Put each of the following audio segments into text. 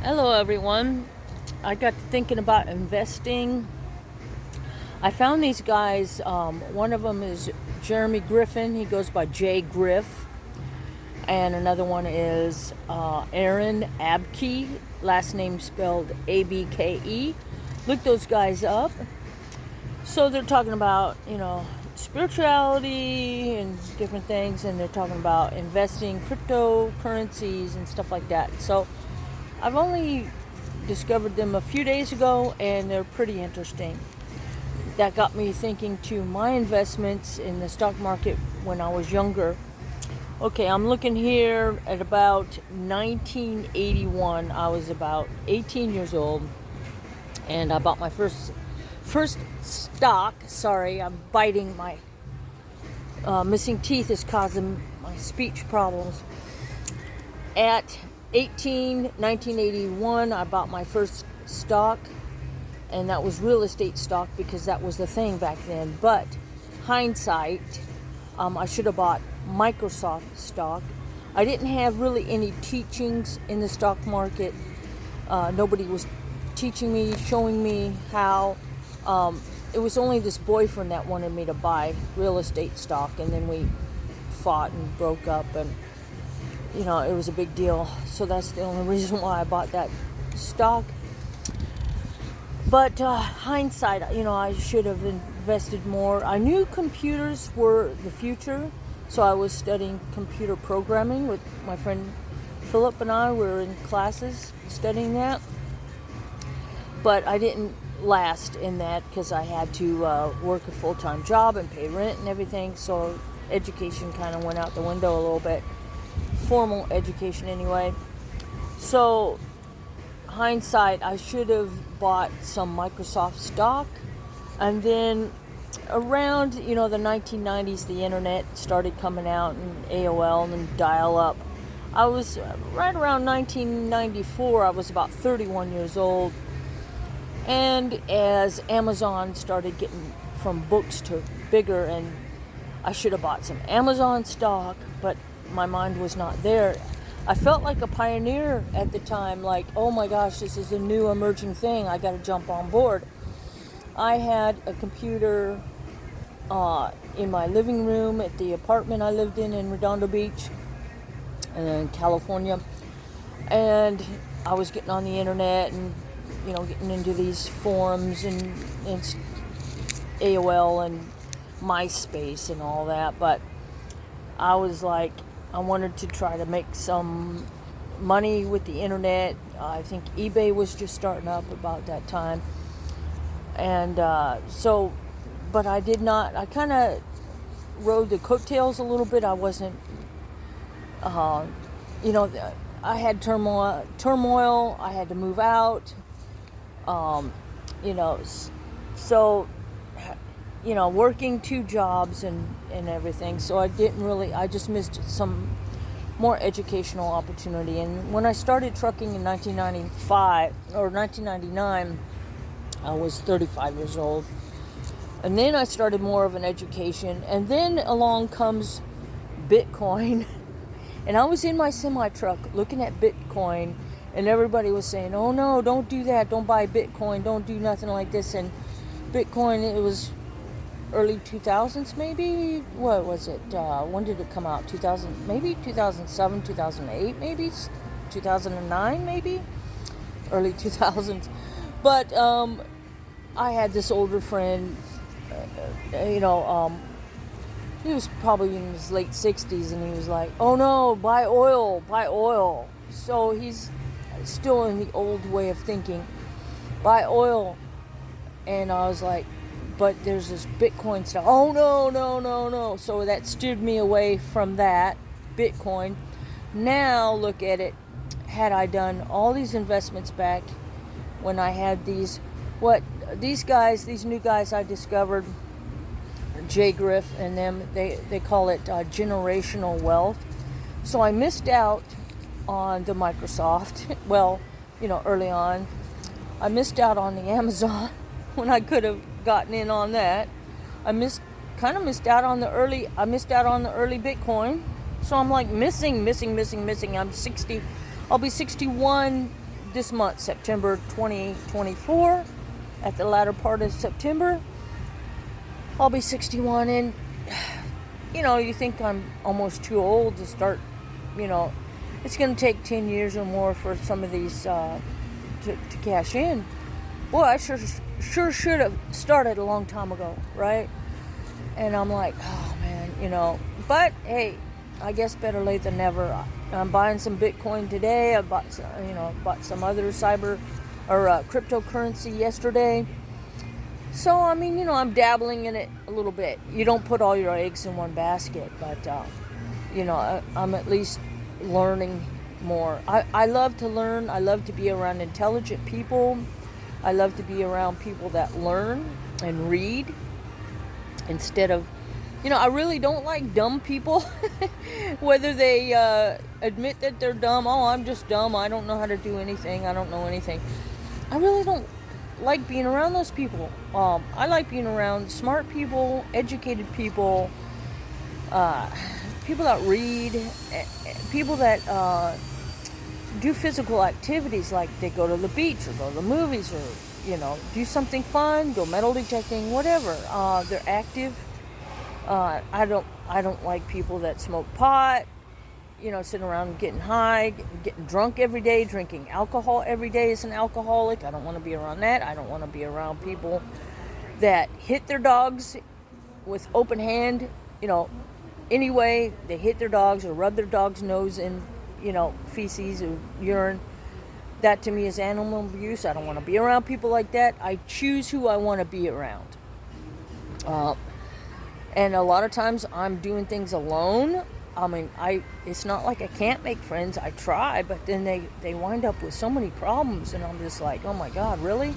Hello, everyone. I got to thinking about investing. I found these guys. One of them is Jeremy Griffin. He goes by J Griff. And another one is Aaron Abke. Last name spelled Abke. Look those guys up. So they're talking about, spirituality and different things. And they're talking about investing cryptocurrencies and stuff like that. So I've only discovered them a few days ago, and they're pretty interesting. That got me thinking to my investments in the stock market when I was younger. Okay, I'm looking here at about 1981. I was about 18 years old, and I bought my first stock. Sorry, I'm biting. My missing teeth is causing my speech problems. At 1981, I bought my first stock, and that was real estate stock because that was the thing back then. But hindsight, I should have bought Microsoft stock. I didn't have really any teachings in the stock market. Nobody was teaching me, showing me how. It was only this boyfriend that wanted me to buy real estate stock, and then we fought and broke up, and it was a big deal. So that's the only reason why I bought that stock. But hindsight, I should have invested more. I knew computers were the future, so I was studying computer programming with my friend Philip, and I were in classes studying that. But I didn't last in that because I had to work a full-time job and pay rent and everything. So education kind of went out the window a little bit. Formal education anyway. So hindsight, I should have bought some Microsoft stock. And then around the 1990s, the internet started coming out, and AOL and then dial-up. I was right around 1994. I was about 31 years old, and as Amazon started getting from books to bigger, and I should have bought some Amazon stock, but my mind was not there. I felt like a pioneer at the time, like, oh my gosh, this is a new emerging thing, I got to jump on board. I had a computer in my living room at the apartment I lived in Redondo Beach, in California, and I was getting on the internet and getting into these forums and AOL and MySpace and all that, but I was like, I wanted to try to make some money with the internet. I think eBay was just starting up about that time. And but I did not, I kind of rode the coattails a little bit. I wasn't, I had turmoil. I had to move out. Working two jobs and everything. So I just missed some more educational opportunity. And when I started trucking in 1995 or 1999, I was 35 years old. And then I started more of an education. And then along comes Bitcoin. And I was in my semi-truck looking at Bitcoin, and everybody was saying, oh no, don't do that, don't buy Bitcoin, don't do nothing like this. And Bitcoin, it was early 2000s maybe. What was it? When did it come out? 2000, maybe 2007, 2008, maybe 2009, maybe early 2000s. But I had this older friend. He was probably in his late 60s, and he was like, oh no, buy oil. So he's still in the old way of thinking, buy oil. And I was like, but there's this Bitcoin stuff. Oh no. So that steered me away from that Bitcoin. Now look at it. Had I done all these investments back when I had these new guys I discovered, Jay Griff and them, they call it generational wealth. So I missed out on the Microsoft. Well, early on, I missed out on the Amazon when I could have gotten in on that. I missed out on the early Bitcoin. So I'm like missing. I'm 60. I'll be 61 this month, September 2024, at the latter part of September, I'll be 61. And, you think I'm almost too old to start, it's going to take 10 years or more for some of these to cash in. Boy, I sure should have started a long time ago, right? And I'm like, oh man, but hey, I guess better late than never. I'm buying some Bitcoin today. I bought some other cryptocurrency yesterday. So, I'm dabbling in it a little bit. You don't put all your eggs in one basket, but, I'm at least learning more. I love to learn. I love to be around intelligent people. I love to be around people that learn and read instead of, I really don't like dumb people, whether they admit that they're dumb. Oh, I'm just dumb. I don't know how to do anything. I don't know anything. I really don't like being around those people. I like being around smart people, educated people, people that read, people that do physical activities, like they go to the beach or go to the movies or, do something fun, go metal detecting, whatever. They're active. I don't like people that smoke pot, sitting around getting high, getting drunk every day, drinking alcohol every day as an alcoholic. I don't want to be around that. I don't want to be around people that hit their dogs with open hand, anyway, they hit their dogs or rub their dog's nose in, feces or urine. That to me is animal abuse. I don't want to be around people like that. I choose who I want to be around. And a lot of times I'm doing things alone. It's not like I can't make friends. I try, but then they wind up with so many problems, and I'm just like, oh my God, really?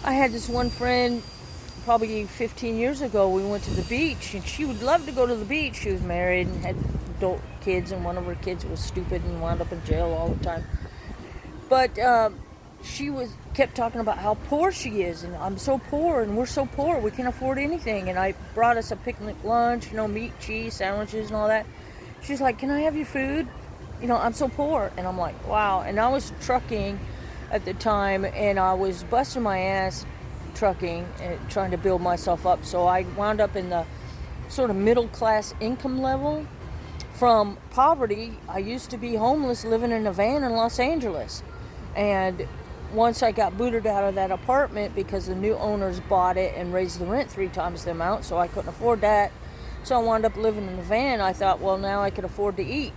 I had this one friend probably 15 years ago. We went to the beach, and she would love to go to the beach. She was married and had adult kids, and one of her kids was stupid and wound up in jail all the time. But she kept talking about how poor she is, and I'm so poor, and we're so poor, we can't afford anything. And I brought us a picnic lunch, meat, cheese, sandwiches, and all that. She's like, can I have your food? I'm so poor. And I'm like, wow. And I was trucking at the time, and I was busting my ass trucking and trying to build myself up. So I wound up in the sort of middle class income level. From poverty, I used to be homeless living in a van in Los Angeles. And once I got booted out of that apartment because the new owners bought it and raised the rent 3 times the amount, so I couldn't afford that. So I wound up living in the van. I thought, well, now I could afford to eat.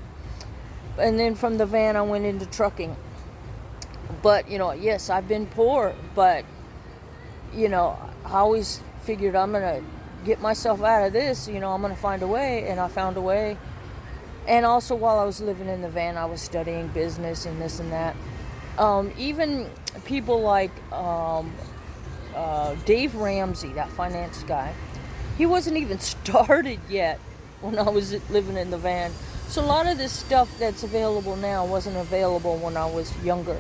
And then from the van, I went into trucking. But, yes, I've been poor, but, I always figured I'm going to get myself out of this. I'm going to find a way, and I found a way. And also, while I was living in the van, I was studying business and this and that. Even people like Dave Ramsey, that finance guy, he wasn't even started yet when I was living in the van. So a lot of this stuff that's available now wasn't available when I was younger.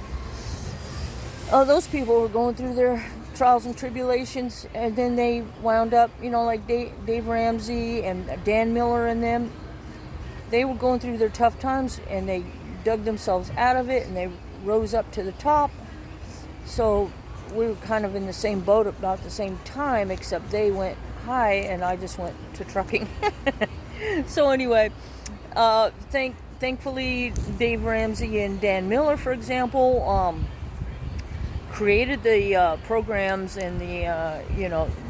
Those people were going through their trials and tribulations, and then they wound up, like Dave Ramsey and Dan Miller and them. They were going through their tough times, and they dug themselves out of it, and they rose up to the top. So we were kind of in the same boat about the same time, except they went high and I just went to trucking. So anyway, thankfully Dave Ramsey and Dan Miller, for example, created the programs and the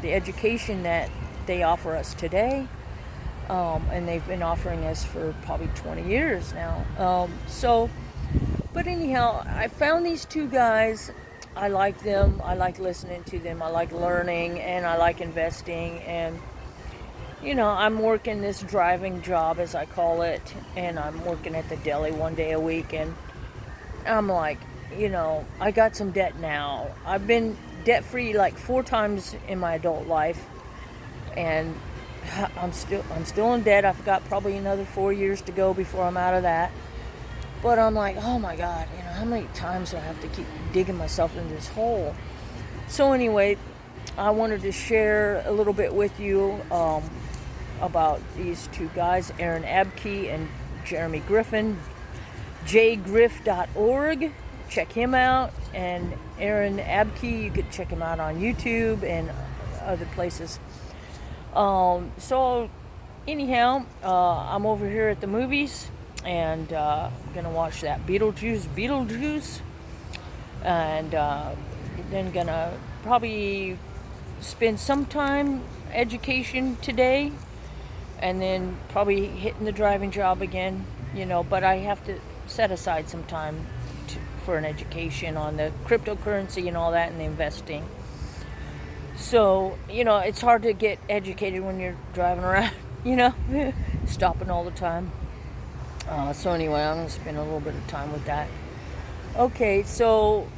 education that they offer us today. And they've been offering us for probably 20 years now. But anyhow, I found these 2 guys. I like them. I like listening to them. I like learning, and I like investing. And, I'm working this driving job, as I call it, and I'm working at the deli 1 day a week. And I'm like, I got some debt now. I've been debt-free like 4 times in my adult life, and I'm still in debt. I've got probably another 4 years to go before I'm out of that. But I'm like, oh my God, how many times do I have to keep digging myself into this hole? So anyway, I wanted to share a little bit with you about these 2 guys, Aaron Abke and Jeremy Griffin. jgriff.org check him out. And Aaron Abke, you could check him out on YouTube and other places. So anyhow, I'm over here at the movies, and I'm gonna watch that Beetlejuice, and then gonna probably spend some time education today, and then probably hitting the driving job again, but I have to set aside some time for an education on the cryptocurrency and all that, and the investing. So, it's hard to get educated when you're driving around, stopping all the time. So anyway, I'm going to spend a little bit of time with that. Okay, so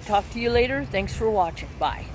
talk to you later. Thanks for watching. Bye.